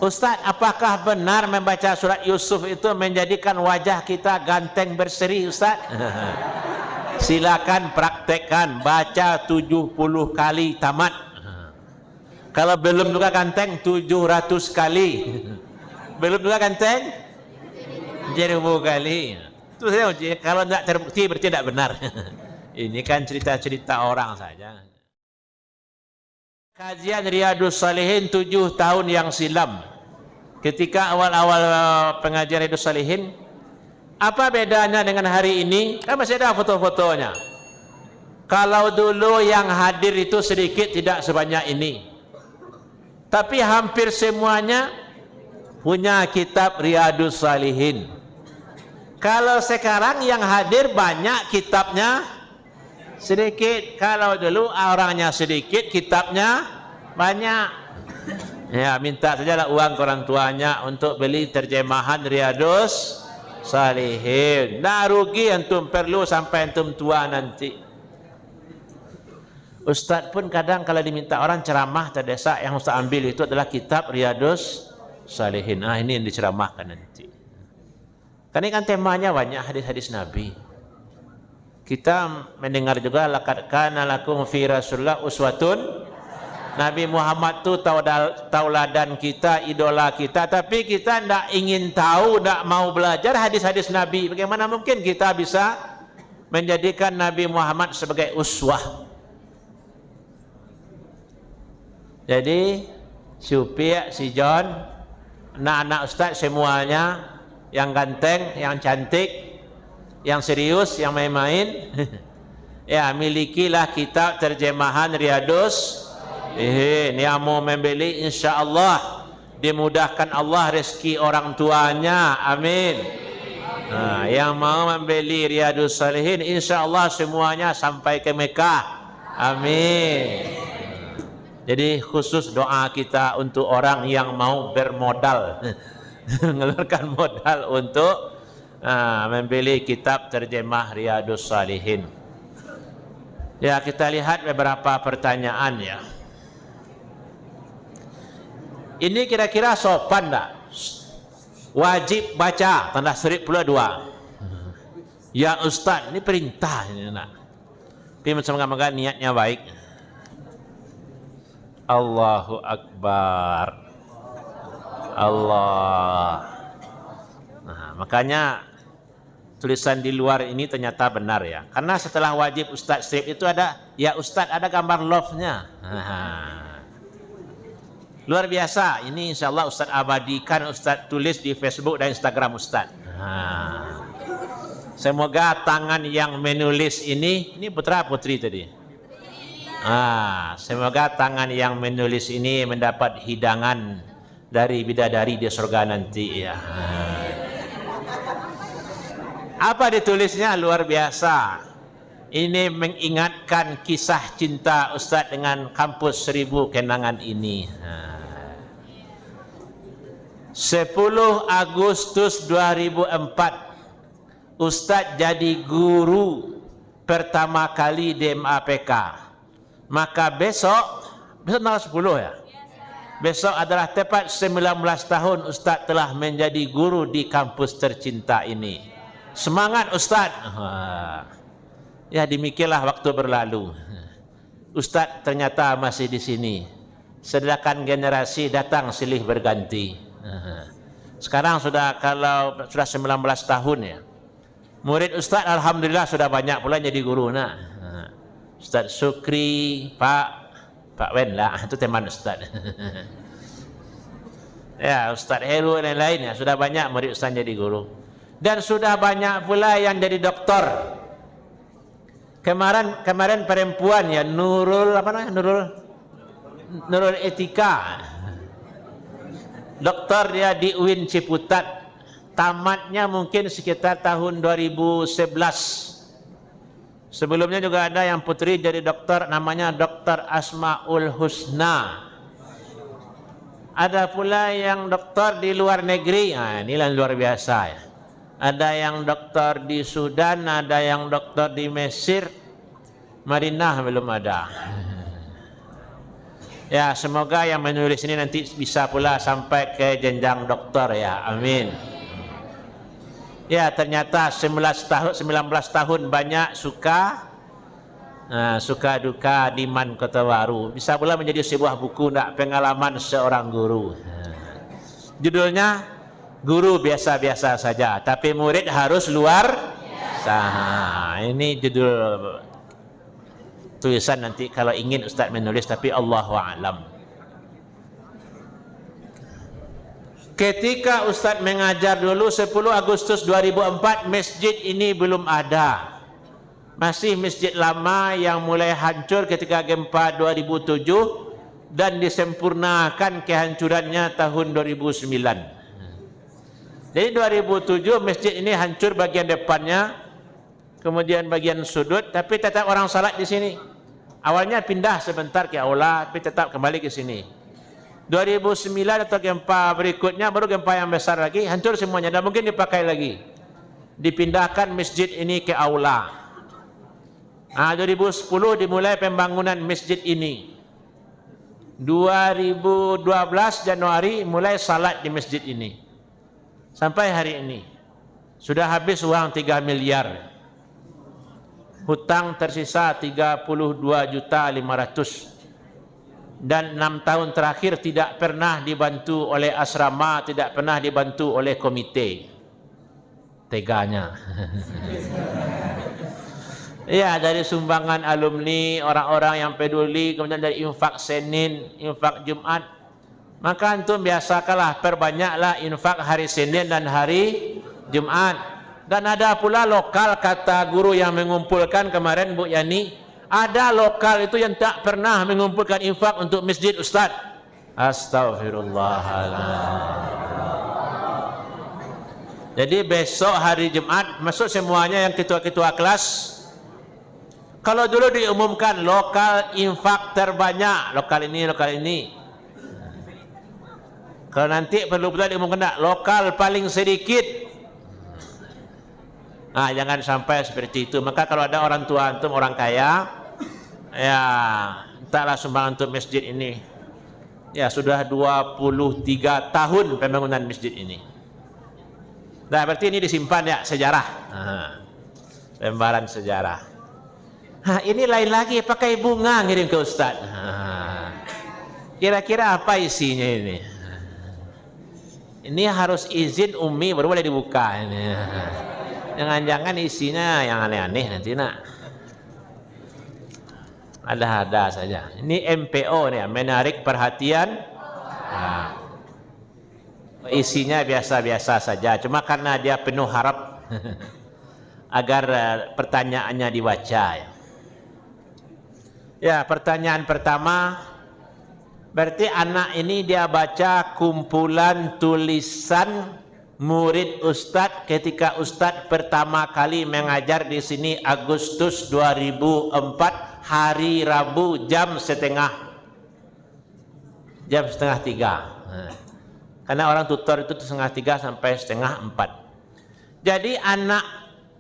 Ustaz, apakah benar membaca surat Yusuf itu menjadikan wajah kita ganteng berseri, Ustaz? Silakan praktekkan, baca 70 kali tamat. Kalau belum juga ganteng 700 kali. Belum juga ganteng 1000 kali. Itu saya uji. Kalau tidak terbukti berarti tidak benar. Ini kan cerita-cerita orang saja. Kajian Riyadhus Shalihin 7 tahun yang silam. Ketika awal-awal pengajian Riyadhus Shalihin, apa bedanya dengan hari ini? Kan masih ada foto-fotonya. Kalau dulu yang hadir itu sedikit, tidak sebanyak ini. Tapi hampir semuanya punya kitab Riyadhus Shalihin. Kalau sekarang yang hadir banyak, kitabnya sedikit. Kalau dulu orangnya sedikit, kitabnya banyak. Ya, minta sajalah uang ke orang tuanya untuk beli terjemahan Riyadhus Shalihin. Nah, rugi antum, perlu sampai antum tua nanti. Ustaz pun kadang kalau diminta orang ceramah terdesa, yang Ustaz ambil itu adalah kitab Riyadhus Shalihin. Ah, ini yang diceramahkan nanti. Karena kan temanya banyak hadis-hadis Nabi. Kita mendengar juga laqad kana lakum fi Rasulillah uswatun. Nabi Muhammad itu tauladan kita, idola kita, tapi kita tidak ingin tahu, tidak mau belajar hadis-hadis Nabi. Bagaimana mungkin kita bisa menjadikan Nabi Muhammad sebagai uswah? Jadi si Upi, si John, anak-anak Ustaz semuanya yang ganteng, yang cantik, yang serius, yang main-main, ya milikilah kitab terjemahan Riyadhus. Yang mau membeli insya Allah dimudahkan Allah rezeki orang tuanya, amin. Nah, yang mau membeli Riyadhus Shalihin insya Allah semuanya sampai ke Mekah, amin. Jadi khusus doa kita untuk orang yang mau bermodal, mengeluarkan modal untuk membeli kitab terjemah Riyadhus Shalihin. Ya, kita lihat beberapa pertanyaan ya. Ini kira-kira sopan tak? Wajib baca, tanda serip pula 2. Ya Ustaz, ini perintah ini nak. Tapi semoga-moga niatnya baik. Allahu Akbar. Allah. Nah, makanya tulisan di luar ini ternyata benar ya. Karena setelah wajib Ustaz strip itu ada, ya Ustaz, ada gambar love-nya. Luar biasa. Ini insya Allah Ustaz abadikan, Ustaz tulis di Facebook dan Instagram Ustaz. Semoga tangan yang menulis ini putra putri tadi. Semoga tangan yang menulis ini mendapat hidangan dari bidadari di surga nanti ya. Apa ditulisnya? Luar biasa. Ini mengingatkan kisah cinta Ustaz dengan kampus 1000 kenangan ini. 10 Agustus 2004 Ustaz jadi guru pertama kali di MAPK. Maka besok tanggal 10 ya. Besok adalah tepat 19 tahun Ustaz telah menjadi guru di kampus tercinta ini. Semangat Ustaz. Ya, demikianlah waktu berlalu. Ustaz ternyata masih di sini. Sedangkan generasi datang silih berganti. Sekarang sudah 19 tahun ya. Murid Ustaz alhamdulillah sudah banyak pula jadi guru. Nah, Ustaz Sukri, Pak Wen lah, itu teman Ustaz. Ya, Ustaz Heru dan lain-lain ya, sudah banyak murid Ustaz jadi guru. Dan sudah banyak pula yang jadi doktor. Kemarin perempuan ya, Nurul Etika. Doktor dia di UIN Ciputat. Tamatnya mungkin sekitar tahun 2011. Sebelumnya juga ada yang putri jadi dokter, namanya Dokter Asmaul Husna. Ada pula yang dokter di luar negeri. Nah, inilah luar biasa ya. Ada yang dokter di Sudan, ada yang dokter di Mesir. Madinah belum ada. Ya, semoga yang menulis ini nanti bisa pula sampai ke jenjang doktor ya. Amin. Ya, ternyata 19 tahun banyak suka duka di Man Kota Baru. Bisa pula menjadi sebuah buku nak pengalaman seorang guru. Judulnya Guru Biasa-biasa saja, tapi murid harus luar biasa. Ini judul tulisan nanti kalau ingin Ustaz menulis, tapi Allahu a'lam. Ketika Ustaz mengajar dulu 10 Agustus 2004, masjid ini belum ada. Masih masjid lama yang mulai hancur ketika gempa 2007 dan disempurnakan kehancurannya tahun 2009. Jadi 2007 masjid ini hancur bagian depannya, kemudian bagian sudut, tapi tetap orang salat di sini. Awalnya pindah sebentar ke aula, tapi tetap kembali ke sini. 2009 atau gempa berikutnya, baru gempa yang besar lagi, hancur semuanya, dan mungkin dipakai lagi. Dipindahkan masjid ini ke aula. 2010 dimulai pembangunan masjid ini. 2012 Januari mulai salat di masjid ini. Sampai hari ini sudah habis uang 3 miliar. Hutang tersisa 32.500.000 dan 6 tahun terakhir tidak pernah dibantu oleh asrama, tidak pernah dibantu oleh komite. Teganya. Ya, dari sumbangan alumni, orang-orang yang peduli, kemudian dari infak Senin, infak Jumat. Maka antum biasakanlah, perbanyaklah infak hari Senin dan hari Jumat. Dan ada pula lokal, kata guru yang mengumpulkan kemarin Bu Yani, ada lokal itu yang tak pernah mengumpulkan infak untuk masjid Ustaz. Astaghfirullah. Jadi besok hari Jumat masuk semuanya yang ketua-ketua kelas. Kalau dulu diumumkan lokal infak terbanyak, lokal ini. Kalau nanti perlu pula diumumkan tak, lokal paling sedikit. Jangan sampai seperti itu. Maka kalau ada orang tua antum, orang kaya, ya entahlah sumbangan untuk masjid ini. Ya sudah 23 tahun pembangunan masjid ini. Nah, berarti ini disimpan ya, sejarah. Lembaran sejarah. Ini lain lagi, pakai bunga ngirim ke Ustaz. Kira-kira apa isinya ini? Ini harus izin Umi baru boleh dibuka ini. Jangan-jangan isinya yang aneh-aneh nanti nak. Ada saja. Ini MPO nih, menarik perhatian. Isinya biasa-biasa saja. Cuma karena dia penuh harap agar pertanyaannya dibaca. Ya, pertanyaan pertama, berarti anak ini dia baca kumpulan tulisan murid Ustadz ketika Ustadz pertama kali mengajar di sini Agustus 2004, hari Rabu jam setengah 3. Karena orang tutor itu 2:30 sampai 3:30. Jadi anak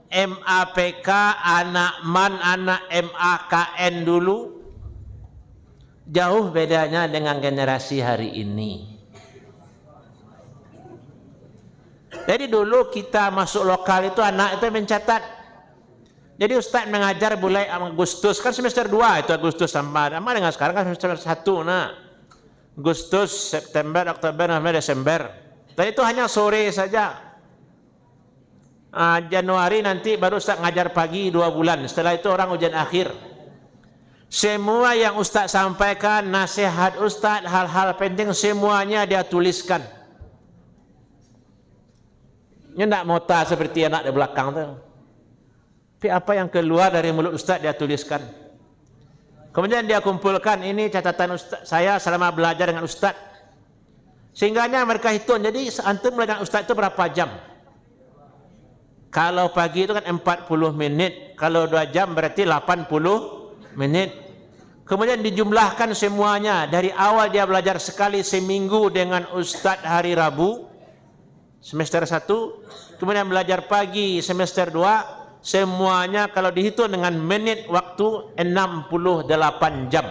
MAPK, anak MAN, anak MAKN dulu jauh bedanya dengan generasi hari ini. Jadi dulu kita masuk lokal itu anak itu mencatat. Jadi Ustaz mengajar mulai Agustus, kan semester 2 itu Agustus sama dengan sekarang kan semester 1 nah. Agustus, September, Oktober, November, Desember. Dan itu hanya sore saja. Januari nanti baru Ustaz ngajar pagi 2 bulan. Setelah itu orang ujian akhir. Semua yang Ustaz sampaikan, nasihat Ustaz, hal-hal penting semuanya dia tuliskan. Ini tidak mota seperti anak di belakang tu. Tapi apa yang keluar dari mulut Ustaz dia tuliskan. Kemudian dia kumpulkan, ini catatan Ustaz, saya selama belajar dengan Ustaz. Sehingganya mereka hitung, jadi antum belajar dengan Ustaz itu berapa jam? Kalau pagi itu kan 40 menit, kalau 2 jam berarti 80 menit. Kemudian dijumlahkan semuanya, dari awal dia belajar sekali seminggu dengan Ustaz hari Rabu, semester 1, kemudian belajar pagi semester 2, semuanya kalau dihitung dengan menit waktu 68 jam.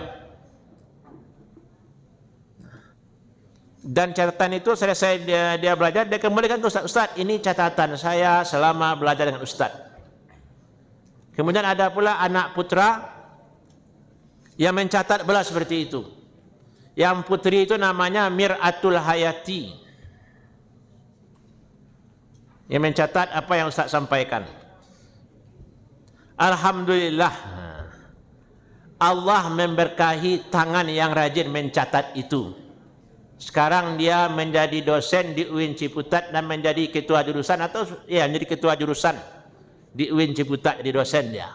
Dan catatan itu selesai dia belajar, dia kembalikan ke Ustaz. Ustaz, ini catatan saya selama belajar dengan Ustaz. Kemudian ada pula anak putra yang mencatat pula seperti itu. Yang putri itu namanya Mir'atul Hayati, yang mencatat apa yang Ustaz sampaikan. Alhamdulillah, Allah memberkahi tangan yang rajin mencatat itu. Sekarang dia menjadi dosen di UIN Ciputat dan menjadi ketua jurusan, atau ya menjadi ketua jurusan di UIN Ciputat, di dosen dia.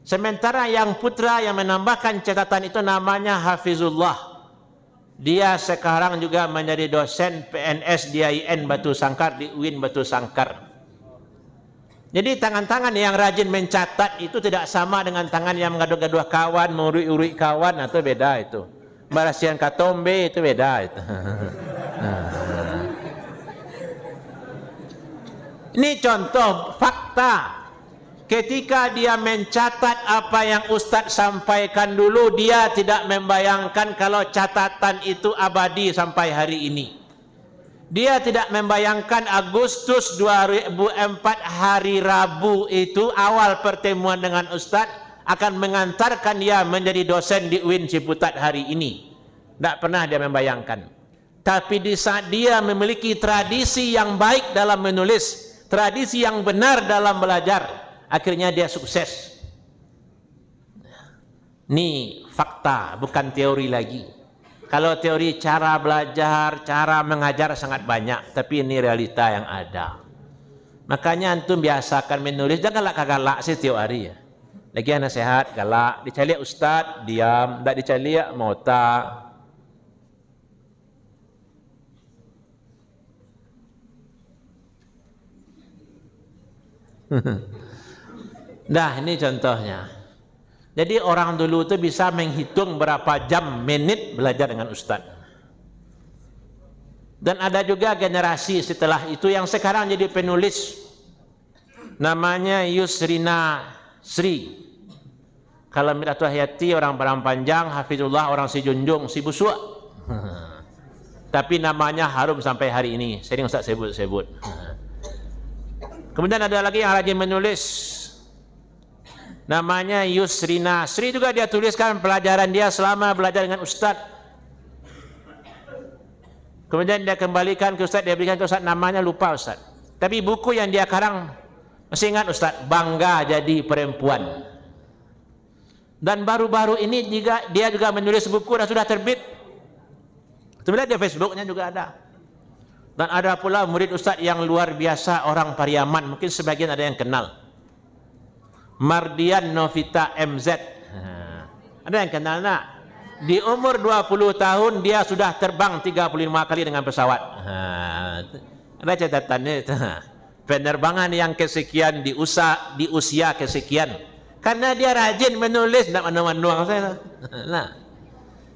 Sementara yang putra yang menambahkan catatan itu namanya Hafizullah. Dia sekarang juga menjadi dosen PNS di IAIN Batu Sangkar, di UIN Batu Sangkar. Jadi tangan-tangan yang rajin mencatat itu tidak sama dengan tangan yang mengaduh-gaduh kawan, mengurui-urui kawan, atau beda itu. Barasian katombe itu beda itu. Ini contoh fakta. Ketika dia mencatat apa yang Ustadz sampaikan dulu, dia tidak membayangkan kalau catatan itu abadi sampai hari ini. Dia tidak membayangkan Agustus 2004 hari Rabu itu awal pertemuan dengan Ustadz akan mengantarkan dia menjadi dosen di UIN Ciputat hari ini. Tidak pernah dia membayangkan. Tapi di saat dia memiliki tradisi yang baik dalam menulis, tradisi yang benar dalam belajar, akhirnya dia sukses. Ini fakta, bukan teori lagi. Kalau teori cara belajar, cara mengajar sangat banyak, tapi ini realita yang ada. Makanya antum biasakan menulis, jangan galak-galak setiap hari ya. Lagi anak sehat, galak, dicari ustaz, diam, tak dicari mau tak. Nah, ini contohnya. Jadi orang dulu itu bisa menghitung berapa jam, menit belajar dengan Ustaz. Dan ada juga generasi setelah itu yang sekarang jadi penulis. Namanya Yusrina Sri. Kalau Mir'atul Hayati orang Padang Panjang, Hafizullah orang Sijunjung, Sibusua. Tapi namanya harum sampai hari ini. Sering Ustaz sebut-sebut. Kemudian ada lagi yang rajin menulis. Namanya Yusrina Sri, juga dia tuliskan pelajaran dia selama belajar dengan Ustaz. Kemudian dia kembalikan ke Ustaz, dia berikan ke Ustaz, namanya lupa Ustaz. Tapi buku yang dia karang masih ingat Ustaz, Bangga Jadi Perempuan. Dan baru-baru ini juga dia juga menulis buku dan sudah terbit. Sebenarnya di Facebooknya juga ada. Dan ada pula murid Ustaz yang luar biasa, orang Pariaman, mungkin sebagian ada yang kenal. Mardian Novita MZ. Ada yang kenal nak? Di umur 20 tahun dia sudah terbang 35 kali dengan pesawat. Ada catatannya itu. Penerbangan yang kesekian di usia kesekian. Karena dia rajin menulis, tidak menuang saya. Nah,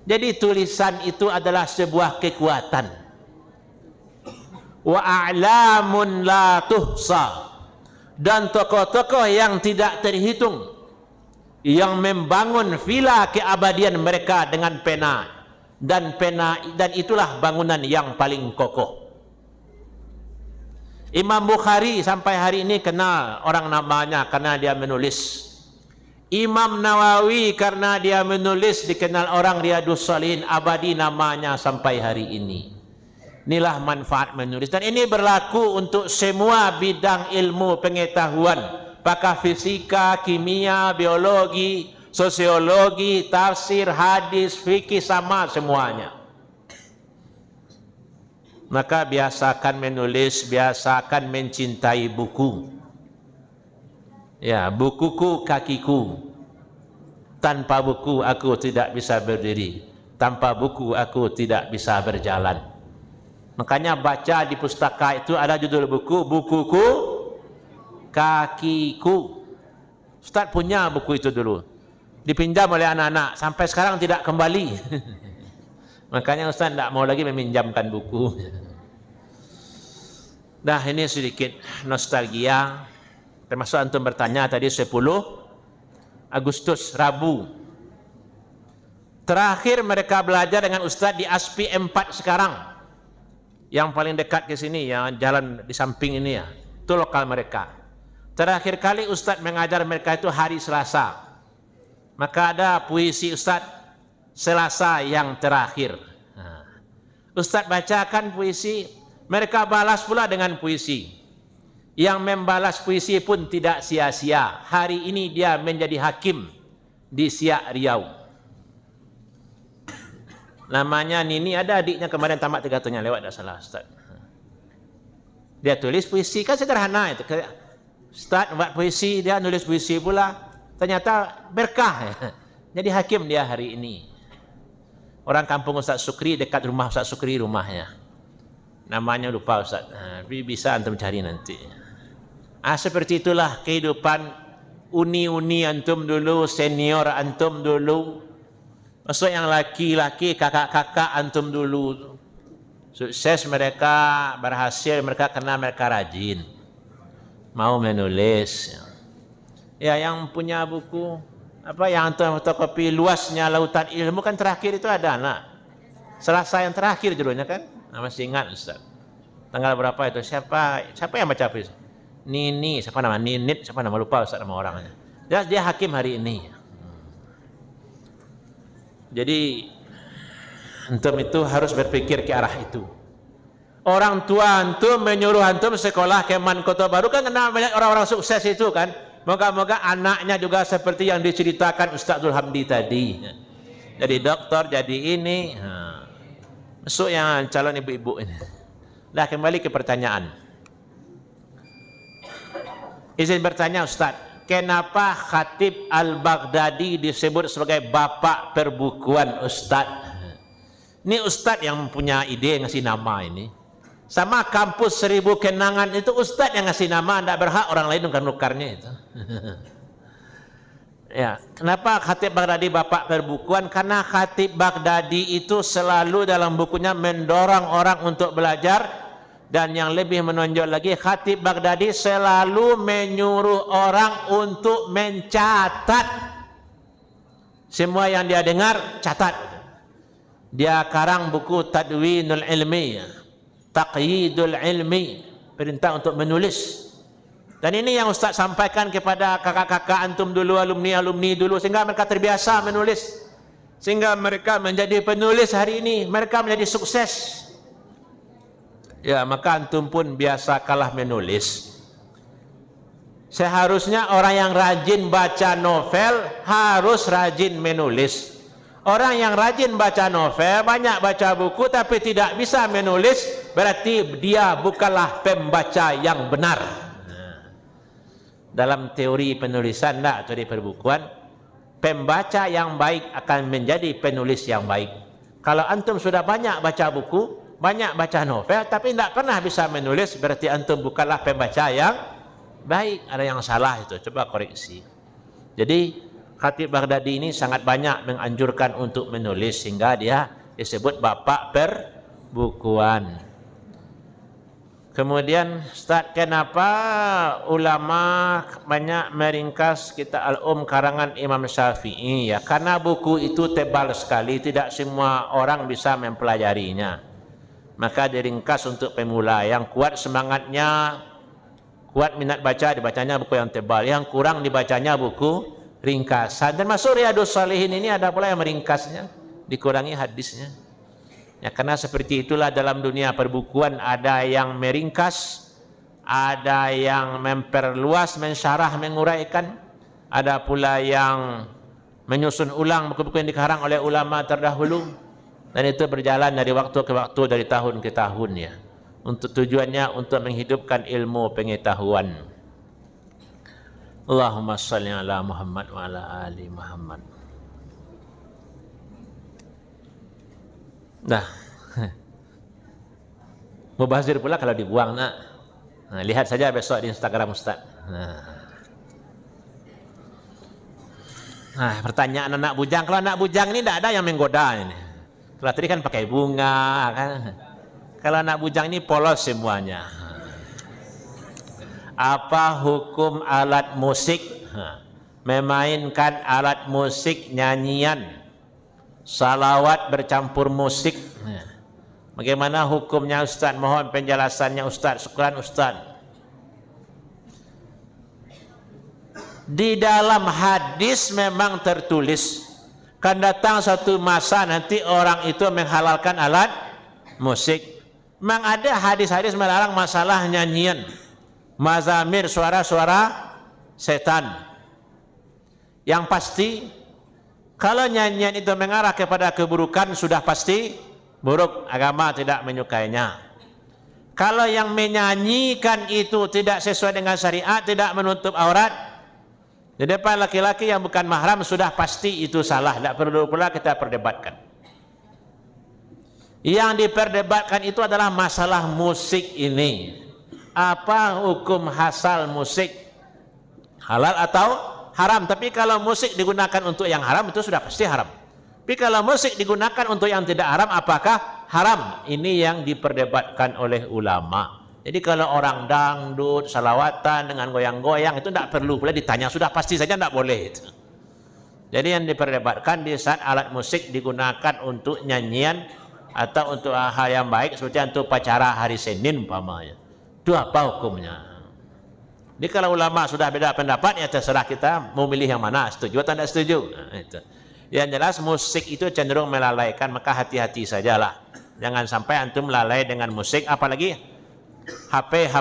jadi tulisan itu adalah sebuah kekuatan. Wa a'lamun la tuhsa. Dan tokoh-tokoh yang tidak terhitung yang membangun vila keabadian mereka dengan pena dan itulah bangunan yang paling kokoh. Imam Bukhari sampai hari ini kenal orang namanya karena dia menulis. Imam Nawawi karena dia menulis dikenal orang, Riyadhus Shalihin abadi namanya sampai hari ini. Inilah manfaat menulis, dan ini berlaku untuk semua bidang ilmu pengetahuan, pakar fisika, kimia, biologi, sosiologi, tafsir, hadis, fikih, sama semuanya. Maka biasakan menulis, biasakan mencintai buku. Ya, bukuku kakiku. Tanpa buku aku tidak bisa berdiri. Tanpa buku aku tidak bisa berjalan. Makanya baca di pustaka itu ada judul buku, bukuku, kakiku. Ustaz punya buku itu dulu. Dipinjam oleh anak-anak, sampai sekarang tidak kembali. Makanya Ustaz tidak mau lagi meminjamkan buku. Nah, ini sedikit nostalgia. Termasuk antum bertanya tadi 10 Agustus, Rabu. Terakhir mereka belajar dengan Ustaz di Aspi 4 sekarang. Yang paling dekat ke sini, yang jalan di samping ini ya, itu lokal mereka. Terakhir kali Ustadz mengajar mereka itu hari Selasa. Maka ada puisi Ustadz Selasa yang terakhir. Ustadz bacakan puisi, mereka balas pula dengan puisi. Yang membalas puisi pun tidak sia-sia. Hari ini dia menjadi hakim di Siak Riau. Namanya Nini, ada adiknya kemarin tamat 3 tahunnya lewat, tidak salah Ustaz. Dia tulis puisi, kan sederhana itu. Ustaz buat puisi, dia nulis puisi pula. Ternyata berkah. Jadi hakim dia hari ini. Orang kampung Ustaz Sukri, dekat rumah Ustaz Sukri rumahnya. Namanya lupa Ustaz. Tapi bisa antum cari nanti. Seperti itulah kehidupan uni-uni antum dulu, senior antum dulu. Maksud yang laki-laki, kakak-kakak antum dulu. Sukses mereka, berhasil mereka karena mereka rajin. Mau menulis. Ya, yang punya buku, yang antum fotokopi Luasnya Lautan Ilmu kan terakhir itu ada anak. Selasa yang terakhir judulnya kan? Masih ingat Ustaz. Tanggal berapa itu? Siapa yang baca puisi? Nini, siapa nama? Ninit, siapa nama? Lupa Ustaz nama orangnya. Dia hakim hari ini. Jadi antum itu harus berpikir ke arah itu. Orang tua antum menyuruh antum sekolah Keman Kota Baru, kan kenal banyak orang-orang sukses itu kan. Moga-moga anaknya juga seperti yang diceritakan Ustazul Hamdi tadi. Jadi dokter, jadi ini. Masuk yang calon ibu-ibu ini. Nah, kembali ke pertanyaan. Izin bertanya Ustaz, kenapa Khatib Al-Baghdadi disebut sebagai bapak perbukuan Ustaz? Ini Ustaz yang punya ide ngasih nama ini. Sama kampus 1000 kenangan itu Ustaz yang ngasih nama, tidak berhak orang lain nukar-nukarnya itu. Ya, kenapa Khatib Baghdadi bapak perbukuan? Karena Khatib Baghdadi itu selalu dalam bukunya mendorong orang untuk belajar. Dan yang lebih menonjol lagi, Khatib Baghdadi selalu menyuruh orang untuk mencatat. Semua yang dia dengar, catat. Dia karang buku Tadwinul Ilmi, Taqyidul Ilmi, perintah untuk menulis. Dan ini yang Ustaz sampaikan kepada kakak-kakak antum dulu, alumni-alumni dulu, sehingga mereka terbiasa menulis. Sehingga mereka menjadi penulis hari ini, mereka menjadi sukses. Ya, maka antum pun biasakanlah menulis. Seharusnya orang yang rajin baca novel harus rajin menulis. Orang yang rajin baca novel, banyak baca buku tapi tidak bisa menulis, berarti dia bukanlah pembaca yang benar. Dalam teori penulisan, teori perbukuan, pembaca yang baik akan menjadi penulis yang baik. Kalau antum sudah banyak baca buku, banyak baca novel, tapi tidak pernah bisa menulis, berarti antum bukanlah pembaca yang baik. Ada yang salah itu, coba koreksi. Jadi Khatib Baghdadi ini sangat banyak menganjurkan untuk menulis, sehingga dia disebut bapak perbukuan. Kemudian Ustaz, kenapa ulama banyak meringkas kitab karangan Imam Syafi'i? Ya, karena buku itu tebal sekali, tidak semua orang bisa mempelajarinya. Maka diringkas untuk pemula. Yang kuat semangatnya, kuat minat baca, dibacanya buku yang tebal. Yang kurang dibacanya buku ringkasan. Dan masuk Riyadhus Shalihin ini ada pula yang meringkasnya, dikurangi hadisnya. Ya, karena seperti itulah dalam dunia perbukuan, ada yang meringkas, ada yang memperluas, mensyarah, menguraikan, ada pula yang menyusun ulang buku-buku yang dikarang oleh ulama terdahulu. Dan itu berjalan dari waktu ke waktu, dari tahun ke tahun ya. Untuk tujuannya untuk menghidupkan ilmu pengetahuan. Allahumma shalli ala Muhammad wa ala ali Muhammad. Nah, mubazir pula kalau dibuang nak. Nah, lihat saja besok di Instagram Ustaz. Nah, pertanyaan anak bujang. Kalau anak bujang ini tidak ada yang menggoda ini. Kalau tadi kan pakai bunga kan. Kalau anak bujang ini polos semuanya. Apa hukum alat musik? Memainkan alat musik nyanyian, salawat bercampur musik. Bagaimana hukumnya Ustaz? Mohon penjelasannya Ustaz. Syukran Ustaz. Di dalam hadis memang tertulis kan datang satu masa nanti orang itu menghalalkan alat musik. Memang ada hadis-hadis melarang masalah nyanyian, mazamir, suara-suara setan. Yang pasti kalau nyanyian itu mengarah kepada keburukan sudah pasti buruk, agama tidak menyukainya. Kalau yang menyanyikan itu tidak sesuai dengan syariat, tidak menutup aurat di depan laki-laki yang bukan mahram, sudah pasti itu salah, tidak perlu pula kita perdebatkan. Yang diperdebatkan itu adalah masalah musik ini. Apa hukum asal musik? Halal atau haram? Tapi kalau musik digunakan untuk yang haram itu sudah pasti haram. Tapi kalau musik digunakan untuk yang tidak haram, apakah haram? Ini yang diperdebatkan oleh ulama. Jadi kalau orang dangdut, salawatan dengan goyang-goyang itu tidak perlu pula ditanya, sudah pasti saja tidak boleh itu. Jadi yang diperdebatkan di saat alat musik digunakan untuk nyanyian atau untuk hal yang baik seperti untuk upacara hari Senin umpamanya. Itu apa hukumnya? Jadi kalau ulama sudah beda pendapat, ya terserah kita mau milih yang mana, setuju atau tidak setuju. Nah, itu. Yang jelas musik itu cenderung melalaikan, maka hati-hati sajalah. Jangan sampai antum lalai dengan musik, apalagi HP.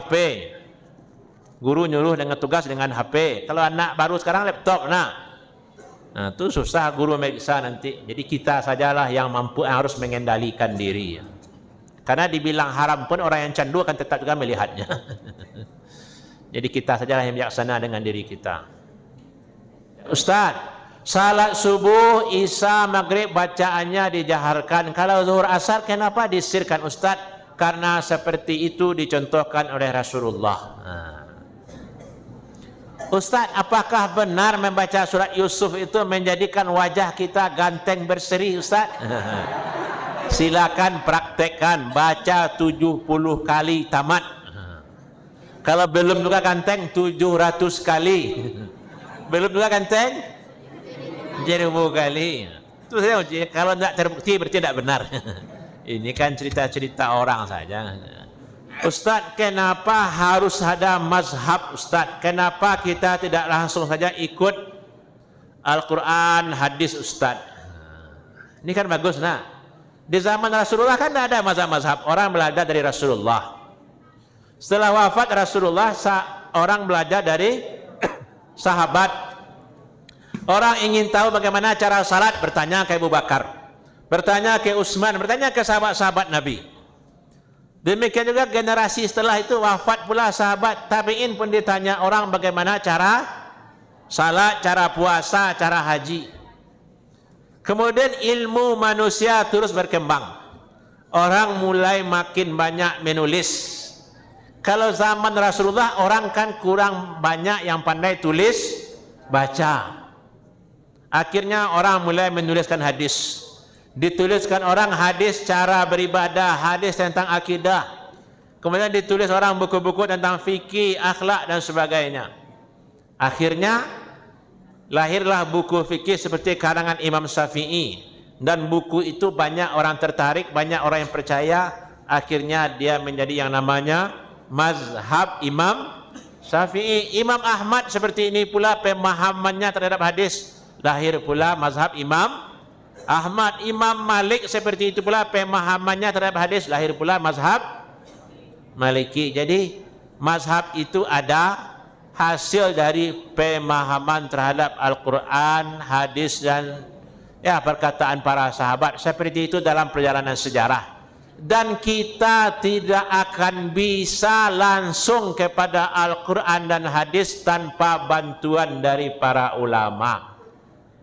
Guru nyuruh dengan tugas dengan HP. Kalau anak baru sekarang laptop, nah itu susah guru meriksa nanti. Jadi kita sajalah yang mampu, yang harus mengendalikan diri. Karena dibilang haram pun orang yang candu akan tetap juga melihatnya. Jadi kita sajalah yang bijaksana dengan diri kita. Ustaz, salat subuh, isya, maghrib bacaannya dijaharkan. Kalau zuhur, asar kenapa disirkan Ustaz? Karena seperti itu dicontohkan oleh Rasulullah. Ustaz, apakah benar membaca surat Yusuf itu menjadikan wajah kita ganteng berseri Ustaz? Silakan praktekkan, baca 70 kali tamat. Kalau belum juga ganteng 700 kali. Belum juga ganteng 1000 kali. Itu saya uji, kalau tidak terbukti berarti tidak benar. Ini kan cerita-cerita orang saja. Ustaz, kenapa harus ada mazhab Ustaz? Kenapa kita tidak langsung saja ikut Al-Quran, hadis Ustaz? Ini kan bagus, nah. Di zaman Rasulullah kan tidak ada mazhab-mazhab. Orang belajar dari Rasulullah. Setelah wafat Rasulullah, orang belajar dari sahabat. Orang ingin tahu bagaimana cara salat, bertanya ke Abu Bakar. Bertanya ke Utsman, bertanya ke sahabat-sahabat Nabi. Demikian juga generasi setelah itu wafat pula sahabat tabi'in pun ditanya orang bagaimana cara salat, cara puasa, cara haji. Kemudian ilmu manusia terus berkembang. Orang mulai makin banyak menulis. Kalau zaman Rasulullah orang kan kurang banyak yang pandai tulis baca. Akhirnya orang mulai menuliskan hadis. Dituliskan orang hadis cara beribadah, hadis tentang akidah. Kemudian ditulis orang buku-buku tentang fikih, akhlak dan sebagainya. Akhirnya lahirlah buku fikih seperti karangan Imam Syafi'i, dan buku itu banyak orang tertarik, banyak orang yang percaya. Akhirnya dia menjadi yang namanya mazhab Imam Syafi'i. Imam Ahmad seperti ini pula pemahamannya terhadap hadis, lahir pula mazhab Imam Ahmad. Imam Malik seperti itu pula pemahamannya terhadap hadis, lahir pula mazhab Maliki. Jadi mazhab itu ada hasil dari pemahaman terhadap Al-Quran, hadis dan ya perkataan para sahabat. Seperti itu dalam perjalanan sejarah. Dan kita tidak akan bisa langsung kepada Al-Quran dan hadis tanpa bantuan dari para ulama.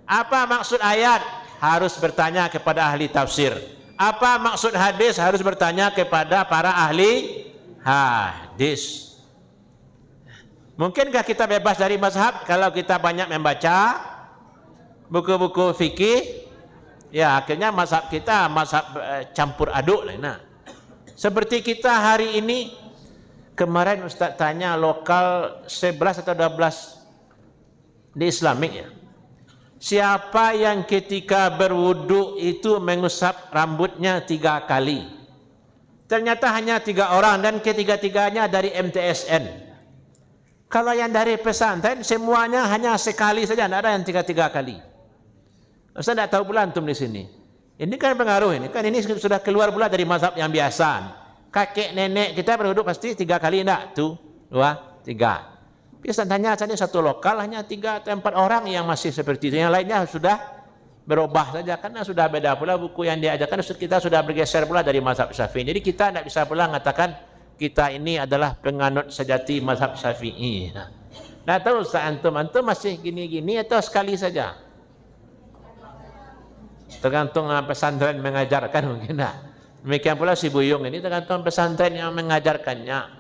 Apa maksud ayat? Harus bertanya kepada ahli tafsir. Apa maksud hadis? Harus bertanya kepada para ahli hadis. Mungkinkah kita bebas dari mazhab kalau kita banyak membaca buku-buku fikih? Ya akhirnya mazhab kita mazhab campur aduk lah. Nah, seperti kita hari ini, kemarin Ustaz tanya lokal 11 atau 12 di Islamik ya. Siapa yang ketika berwudu itu mengusap rambutnya 3 kali? Ternyata hanya 3 orang dan ketiga-tiganya dari MTSN. Kalau yang dari pesantren semuanya hanya sekali saja, tidak ada yang 3 kali. Ustaz tidak tahu pula antum di sini. Ini kan pengaruh ini. Kan ini sudah keluar pula dari mazhab yang biasa. Kakek nenek kita berduduk pasti 3 kali enggak? 1, 2, 3. Biasanya saja satu lokal hanya 3 atau 4 orang yang masih seperti itu. Yang lainnya sudah berubah saja karena sudah beda pula buku yang diajarkan. Kita sudah bergeser pula dari mazhab Syafi'i. Jadi kita tidak bisa pula mengatakan kita ini adalah penganut sejati mazhab Syafi'i. Nah, tahu Ustaz antum masih gini-gini atau sekali saja? Tergantung pesantren mengajarkan mungkin. Nah, demikian pula si Buyung ini tergantung pesantren yang mengajarkannya.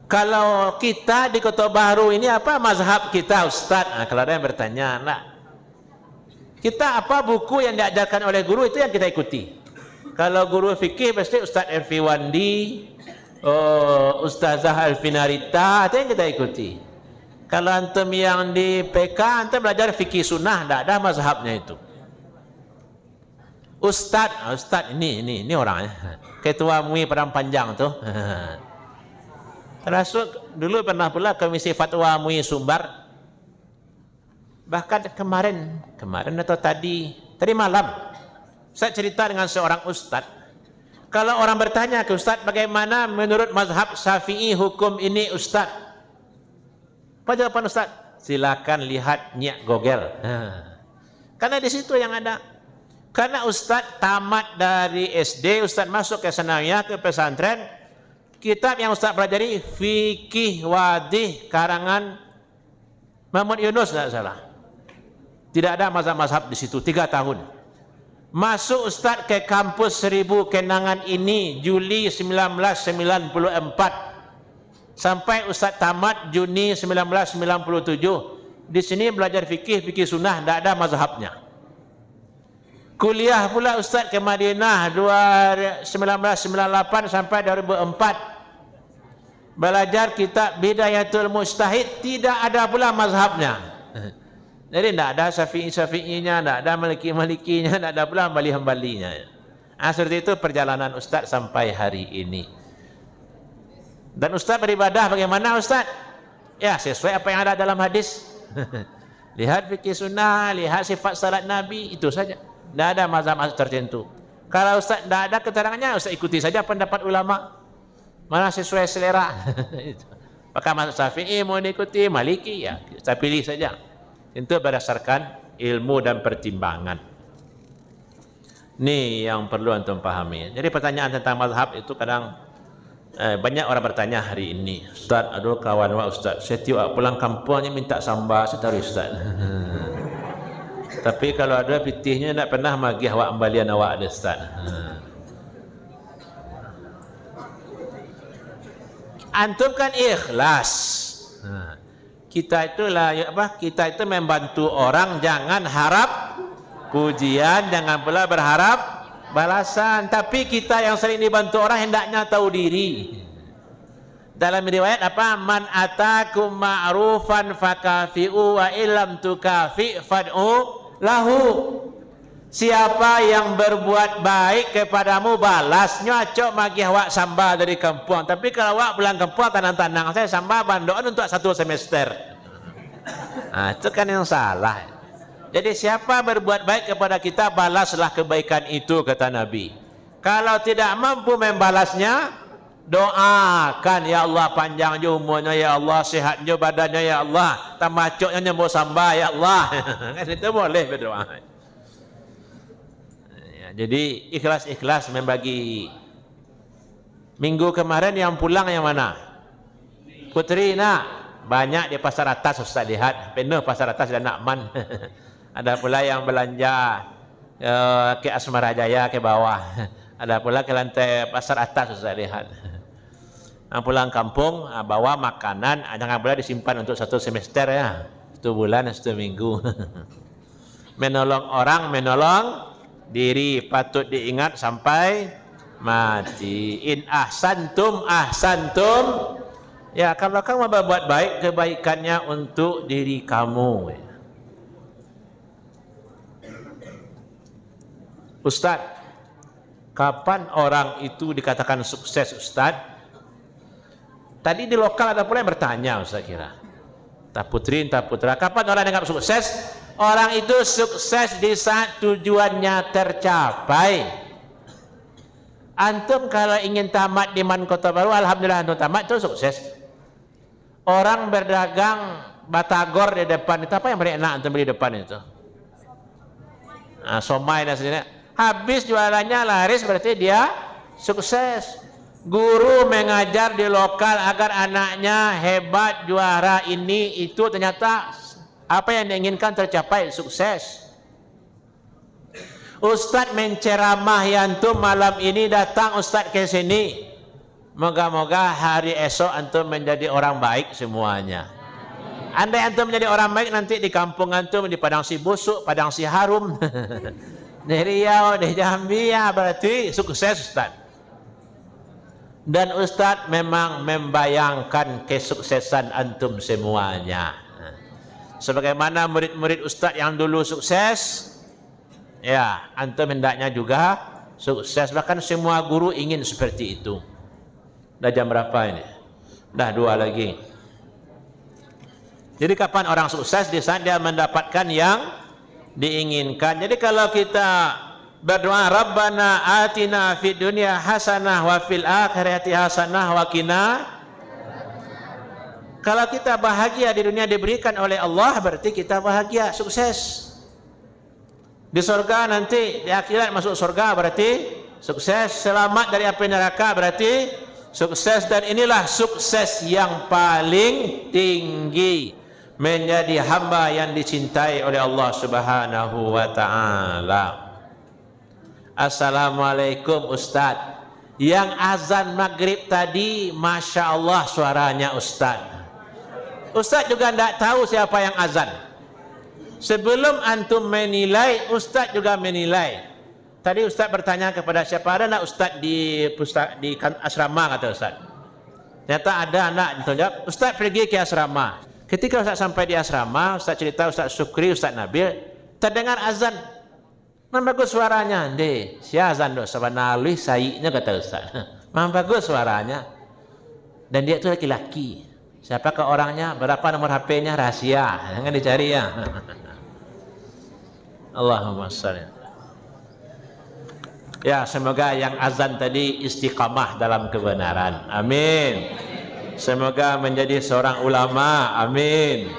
Kalau kita di Kota Baru ini apa mazhab kita Ustaz? Nah, kalau ada yang bertanya, nah, kita apa buku yang diajarkan oleh guru itu yang kita ikuti. Kalau guru fikih pasti Ustaz Erfi Wandi, Ustazah Alfinarita, itu yang kita ikuti. Kalau antum yang di PK, antum belajar fikih sunnah, tidak ada mazhabnya itu. Ustaz ini orangnya. Ketua MUI Padang Panjang tuh. Termasuk dulu pernah pula Komisi Fatwa MUI Sumbar. Bahkan kemarin atau tadi malam saya cerita dengan seorang ustaz. Kalau orang bertanya ke ustaz, bagaimana menurut mazhab Syafi'i hukum ini ustaz? Apa jawaban ustaz? Silakan lihat Nyak Gogel. Karena di situ yang ada. Karena ustaz tamat dari SD, ustaz masuk ke sanawiyah, ke pesantren. Kitab yang ustaz pelajari Fikih Wadih karangan Mahmud Yunus, tidak salah. Tidak ada mazhab-mazhab di situ 3 tahun. Masuk ustaz ke kampus 1000 Kenangan ini Juli 1994 sampai ustaz tamat Juni 1997. Di sini belajar fikih sunnah, tidak ada mazhabnya. Kuliah pula ustaz ke Madinah 1998 sampai 2004. Belajar kitab Bidayatul Mujtahid, tidak ada pula mazhabnya. Jadi tidak ada Syafi'inya, tidak ada Maliki-Malikinya, tidak ada pula Hambali-Hambalinya. Seperti itu perjalanan ustaz sampai hari ini. Dan ustaz beribadah bagaimana ustaz? Ya sesuai apa yang ada dalam hadis. Lihat fikih sunnah, lihat sifat salat Nabi, itu saja. Tidak ada mazhab tertentu. Kalau ustaz tidak ada keterangannya, ustaz ikuti saja pendapat ulama. Mana sesuai selera. Apakah mazhab Syafi'i mau diikuti, Maliki, ya kita pilih saja. Itu berdasarkan ilmu dan pertimbangan. Ini yang perlu antum pahami. Jadi pertanyaan tentang mazhab itu kadang banyak orang bertanya hari ini. Ustaz, aduh kawan wa Ustaz, saya tiap pulang kampungnya minta sambal, saya taruh Ustaz. Tapi kalau ada pitihnya tidak pernah magih awak ambalian awak ada Ustaz. Antum kan ikhlas. Kita itu membantu orang, jangan harap pujian, jangan pula berharap balasan. Tapi kita yang sering dibantu orang hendaknya tahu diri. Dalam riwayat apa? Man atakum ma'rufan fakafi'u wa illam tukafi' fad'u lahu. Siapa yang berbuat baik kepadamu, balasnya cok magih wak sambal dari kampung. Tapi kalau wak pulang kampung tanang-tanang saya sambal bandoan untuk 1 semester. Nah, itu kan yang salah. Jadi siapa berbuat baik kepada kita, balaslah kebaikan itu, kata Nabi. Kalau tidak mampu membalasnya, doakan, ya Allah panjang je umurnya, ya Allah sihat je badannya, ya Allah tambah coknya nyembuh sambal, ya Allah. Kan itu boleh berdoa. Jadi ikhlas membagi. Minggu kemarin yang pulang yang mana? Putri nak banyak di pasar atas Ustaz lihat, penuh pasar atas dan Nakman. Ada pula yang belanja ke Asmara Jaya ke bawah. Ada pula ke lantai pasar atas Ustaz lihat. Yang pulang kampung bawa makanan, jangan pula disimpan untuk 1 semester ya. 1 bulan, 1 minggu. Menolong orang, menolong diri, patut diingat sampai mati. In ahsantum ahsantum. Ya, kalau kamu berbuat baik, kebaikannya untuk diri kamu. Ustaz, Kapan orang itu dikatakan sukses, Ustaz? Tadi di lokal ada pula yang bertanya, Ustaz kira. Tak putri, tak putra. Kapan orang dianggap sukses? Orang itu sukses di saat tujuannya tercapai. Antum kalau ingin tamat di Man Kota Baru, alhamdulillah antum tamat, itu sukses. Orang berdagang batagor di depan itu, apa yang paling enak antum beli di depan itu? Nah, somai dan sebagainya. Habis jualannya laris, berarti dia sukses. Guru mengajar di lokal agar anaknya hebat, juara ini itu, ternyata apa yang diinginkan tercapai, sukses. Ustadz menceramah antum malam ini, datang Ustadz ke sini. Moga-moga hari esok antum menjadi orang baik semuanya. Andai antum menjadi orang baik, nanti di kampung antum, di Padang Sibusuk, Padang Siharum, di Riau, di Jambi, ya berarti sukses Ustadz. Dan Ustadz memang membayangkan kesuksesan antum semuanya. Sebagaimana murid-murid Ustadz yang dulu sukses, ya antum hendaknya juga sukses. Bahkan semua guru ingin seperti itu. Dah jam berapa ini? Dah 2 lagi. Jadi kapan orang sukses? Di saat dia mendapatkan yang diinginkan. Jadi kalau kita berdoa, Rabbana atina fid dunya hasanah wa fil akhirati hasanah wa qina. Kalau kita bahagia di dunia diberikan oleh Allah, berarti kita bahagia, sukses. Di surga nanti, di akhirat masuk surga, berarti sukses. Selamat dari api neraka, berarti sukses. Dan inilah sukses yang paling tinggi, menjadi hamba yang dicintai oleh Allah Subhanahu wa ta'ala. Assalamualaikum Ustaz. Yang azan maghrib tadi, Masya Allah suaranya Ustaz. Ustaz juga tidak tahu siapa yang azan. Sebelum antum menilai, Ustaz juga menilai. Tadi Ustaz bertanya kepada siapa, ada nak Ustaz di asrama, kata Ustaz. Ternyata ada anak, jawab, Ustaz pergi ke asrama. Ketika Ustaz sampai di asrama, Ustaz cerita, Ustaz Sukri, Ustaz Nabil, terdengar azan. Memang bagus suaranya. Deh, si azan dok sabanalih sayinya, kata Ustaz. Memang bagus suaranya. Dan dia itu laki-laki. Siapakah orangnya? Berapa nomor HP-nya? Rahasia. Jangan dicari ya. Allahumma shalli. Ya, semoga yang azan tadi istiqamah dalam kebenaran. Amin. Semoga menjadi seorang ulama. Amin.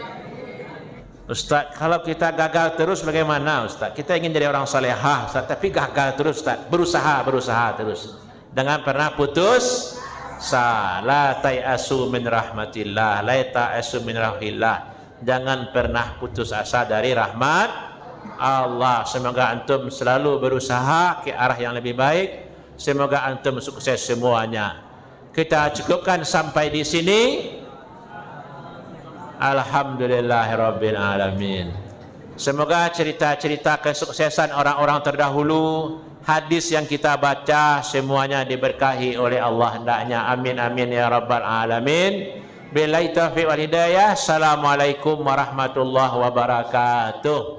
Ustaz, kalau kita gagal terus bagaimana Ustaz? Kita ingin jadi orang salehah Ustaz, tapi gagal terus Ustaz. Berusaha terus. Jangan pernah putus asa. La ta'asu min rahmatillah, la ta'asu min rahmatillah. Jangan pernah putus asa dari rahmat Allah. Semoga antum selalu berusaha ke arah yang lebih baik. Semoga antum sukses semuanya. Kita cukupkan sampai di sini. Alhamdulillahirabbil alamin. Semoga cerita-cerita kesuksesan orang-orang terdahulu, hadis yang kita baca, semuanya diberkahi oleh Allah hendaknya. Amin amin ya rabbal alamin. Billahi taufiq wal hidayah. Assalamualaikum warahmatullahi wabarakatuh.